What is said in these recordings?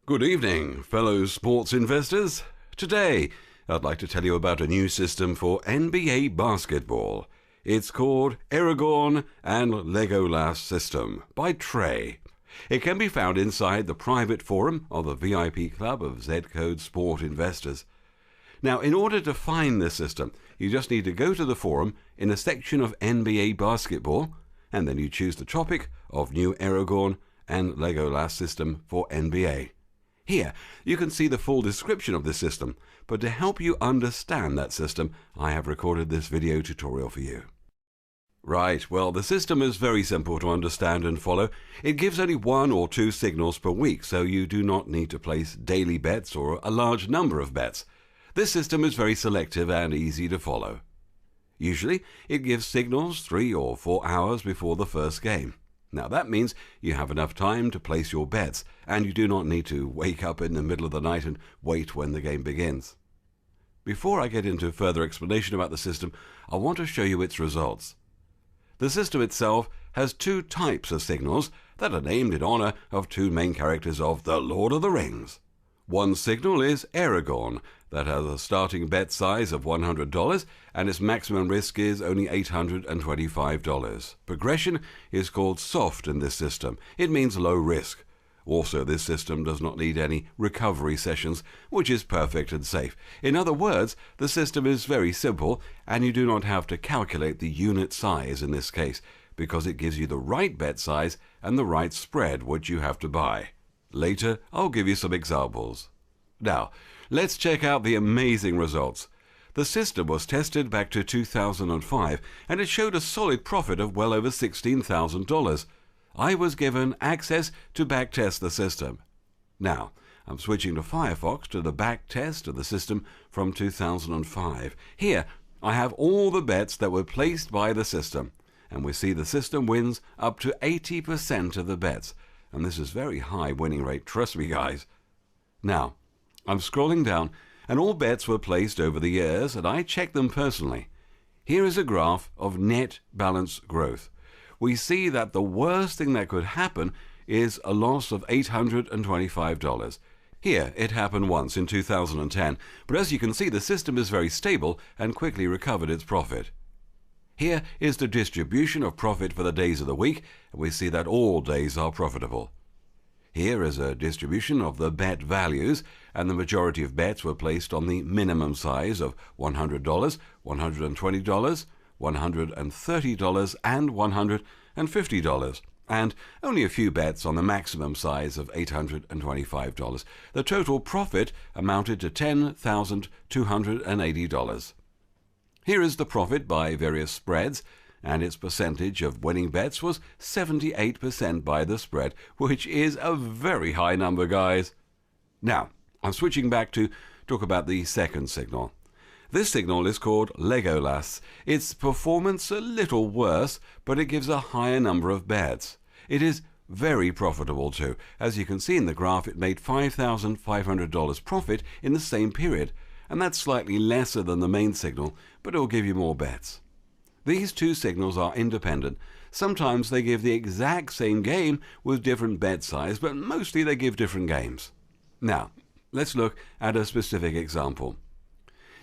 Good evening, fellow sports investors. Today, I'd like to tell you about a new system for NBA basketball. It's called Aragon and Legolas System by Trey. It can be found inside the private forum of the VIP club of zcode Sport Investors. Now, in order to find this system, you just need to go to the forum in a section of NBA basketball, and then you choose the topic of New Aragon and Legolas System for NBA. Here, you can see the full description of this system, but to help you understand that system, I have recorded this video tutorial for you. Right, well, the system is very simple to understand and follow. It gives only 1 or 2 signals per week, so you do not need to place daily bets or a large number of bets. This system is very selective and easy to follow. Usually, it gives signals 3 or 4 hours before the first game. Now that means you have enough time to place your bets, and you do not need to wake up in the middle of the night and wait when the game begins. Before I get into further explanation about the system, I want to show you its results. The system itself has 2 types of signals that are named in honor of 2 main characters of The Lord of the Rings. One signal is Aragon, that has a starting bet size of $100 and its maximum risk is only $825. Progression is called soft in this system. It means low risk. Also, this system does not need any recovery sessions, which is perfect and safe. In other words, the system is very simple and you do not have to calculate the unit size in this case, because it gives you the right bet size and the right spread which you have to buy. Later, I'll give you some examples. Now, let's check out the amazing results. The system was tested back to 2005 and it showed a solid profit of well over $16,000. I was given access to backtest the system. Now, I'm switching to Firefox to the backtest of the system from 2005. Here, I have all the bets that were placed by the system, and we see the system wins up to 80% of the bets. And this is very high winning rate, trust me guys. Now, I'm scrolling down and all bets were placed over the years and I checked them personally. Here is a graph of net balance growth. We see that the worst thing that could happen is a loss of $825. Here, it happened once in 2010, but as you can see, the system is very stable and quickly recovered its profit. Here is the distribution of profit for the days of the week, and we see that all days are profitable. Here is a distribution of the bet values, and the majority of bets were placed on the minimum size of $100, $120, $130, and $150, and only a few bets on the maximum size of $825. The total profit amounted to $10,280. Here is the profit by various spreads, and its percentage of winning bets was 78% by the spread, which is a very high number, guys. Now, I'm switching back to talk about the second signal. This signal is called Legolas. Its performance a little worse, but it gives a higher number of bets. It is very profitable too. As you can see in the graph, it made $5,500 profit in the same period, and that's slightly lesser than the main signal, but it will give you more bets. These 2 signals are independent. Sometimes they give the exact same game with different bet size, but mostly they give different games. Now, let's look at a specific example.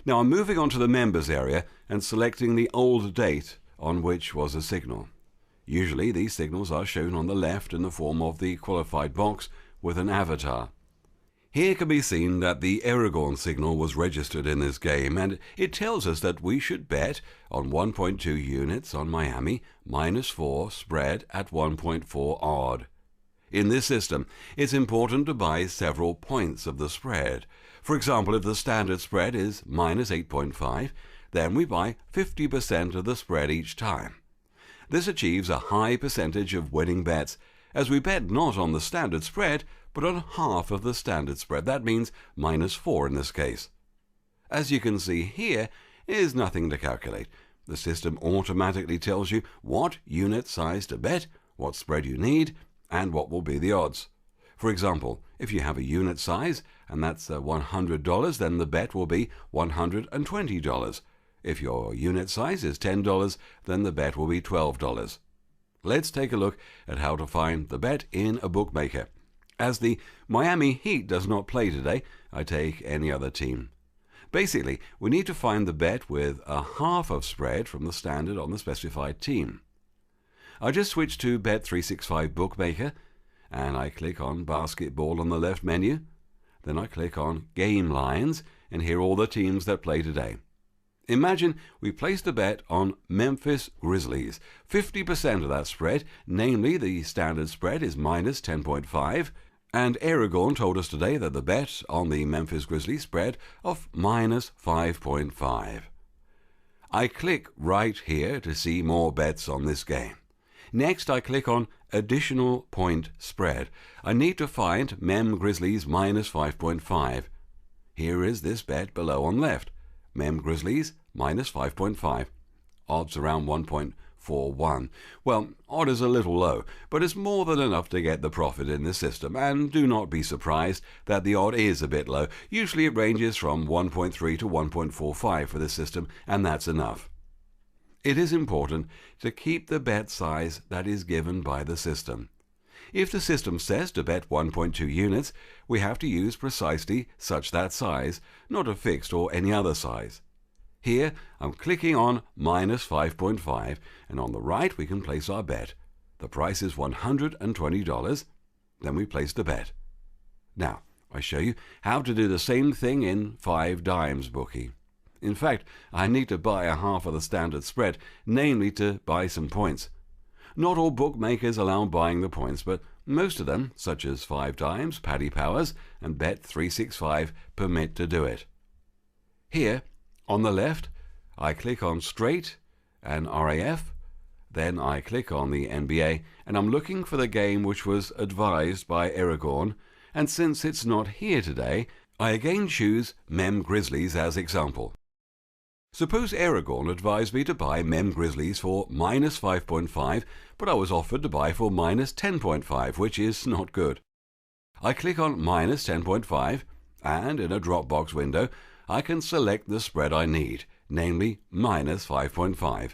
Now I'm moving on to the members area and selecting the old date on which was a signal. Usually these signals are shown on the left in the form of the qualified box with an avatar. Here can be seen that the Aragon signal was registered in this game, and it tells us that we should bet on 1.2 units on Miami, -4 spread at 1.4 odd. In this system, it's important to buy several points of the spread. For example, if the standard spread is -8.5, then we buy 50% of the spread each time. This achieves a high percentage of winning bets, as we bet not on the standard spread, but on half of the standard spread. That means -4 in this case. As you can see here, is nothing to calculate. The system automatically tells you what unit size to bet, what spread you need, and what will be the odds. For example, if you have a unit size, and that's $100, then the bet will be $120. If your unit size is $10, then the bet will be $12. Let's take a look at how to find the bet in a bookmaker. As the Miami Heat does not play today, I take any other team. Basically, we need to find the bet with a half of spread from the standard on the specified team. I just switch to Bet365 Bookmaker, and I click on Basketball on the left menu. Then I click on Game Lines, and here are all the teams that play today. Imagine we placed a bet on Memphis Grizzlies. 50% of that spread, namely the standard spread, is minus 10.5, and Aragorn told us today that the bet on the Memphis Grizzlies spread of minus 5.5. I click right here to see more bets on this game. Next, I click on Additional Point Spread. I need to find Mem Grizzlies minus 5.5. Here is this bet below on left. Mem Grizzlies minus 5.5. Odds around 1.41. Well, odd is a little low, but it's more than enough to get the profit in this system, and do not be surprised that the odd is a bit low. Usually it ranges from 1.3 to 1.45 for this system, and that's enough. It is important to keep the bet size that is given by the system. If the system says to bet 1.2 units, we have to use precisely such that size, not a fixed or any other size. Here, I'm clicking on minus 5.5, and on the right we can place our bet. The price is $120, then we place the bet. Now, I show you how to do the same thing in 5 Dimes Bookie. In fact, I need to buy a half of the standard spread, namely to buy some points. Not all bookmakers allow buying the points, but most of them, such as 5 Dimes, Paddy Powers, and Bet365, permit to do it. Here, on the left, I click on Straight and RAF, then I click on the NBA, and I'm looking for the game which was advised by Aragorn, and since it's not here today, I again choose Mem Grizzlies as example. Suppose Aragorn advised me to buy Mem Grizzlies for minus 5.5, but I was offered to buy for minus 10.5, which is not good. I click on minus 10.5, and in a Dropbox window, I can select the spread I need, namely minus 5.5.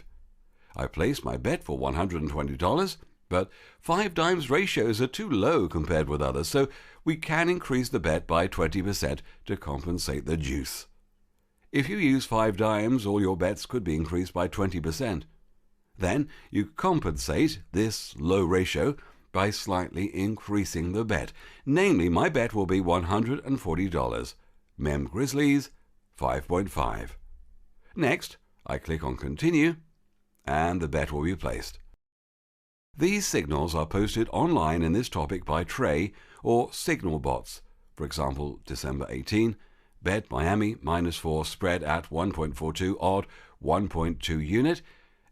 I place my bet for $120, but 5 Dimes ratios are too low compared with others, so we can increase the bet by 20% to compensate the juice. If you use 5 Dimes, all your bets could be increased by 20%. Then you compensate this low ratio by slightly increasing the bet. Namely, my bet will be $140. Mem Grizzlies, 5.5. Next, I click on Continue, and the bet will be placed. These signals are posted online in this topic by Trey or Signal bots. For example, December 18, bet Miami minus 4 spread at 1.42 odd 1.2 unit,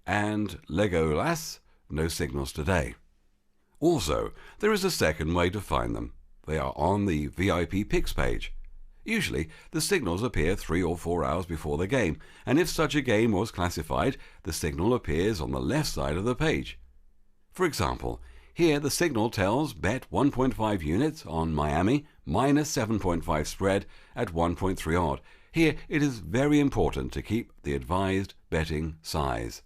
and Legolas, no signals today. Also, there is a second way to find them. They are on the VIP picks page. Usually, the signals appear 3 or 4 hours before the game, and if such a game was classified, the signal appears on the left side of the page. For example, here the signal tells bet 1.5 units on Miami minus 7.5 spread at 1.3 odd. Here it is very important to keep the advised betting size.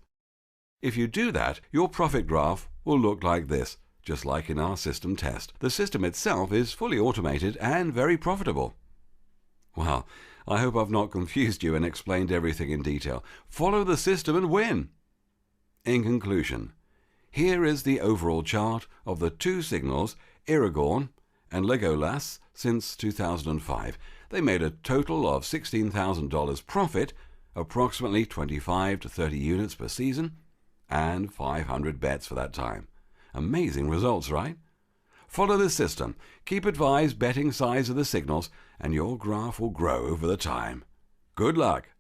If you do that, your profit graph will look like this, just like in our system test. The system itself is fully automated and very profitable. Well, I hope I've not confused you and explained everything in detail. Follow the system and win! In conclusion, here is the overall chart of the 2 signals, Aragorn and Legolas, since 2005. They made a total of $16,000 profit, approximately 25 to 30 units per season, and 500 bets for that time. Amazing results, right? Follow this system, keep advised betting size of the signals, and your graph will grow over the time. Good luck!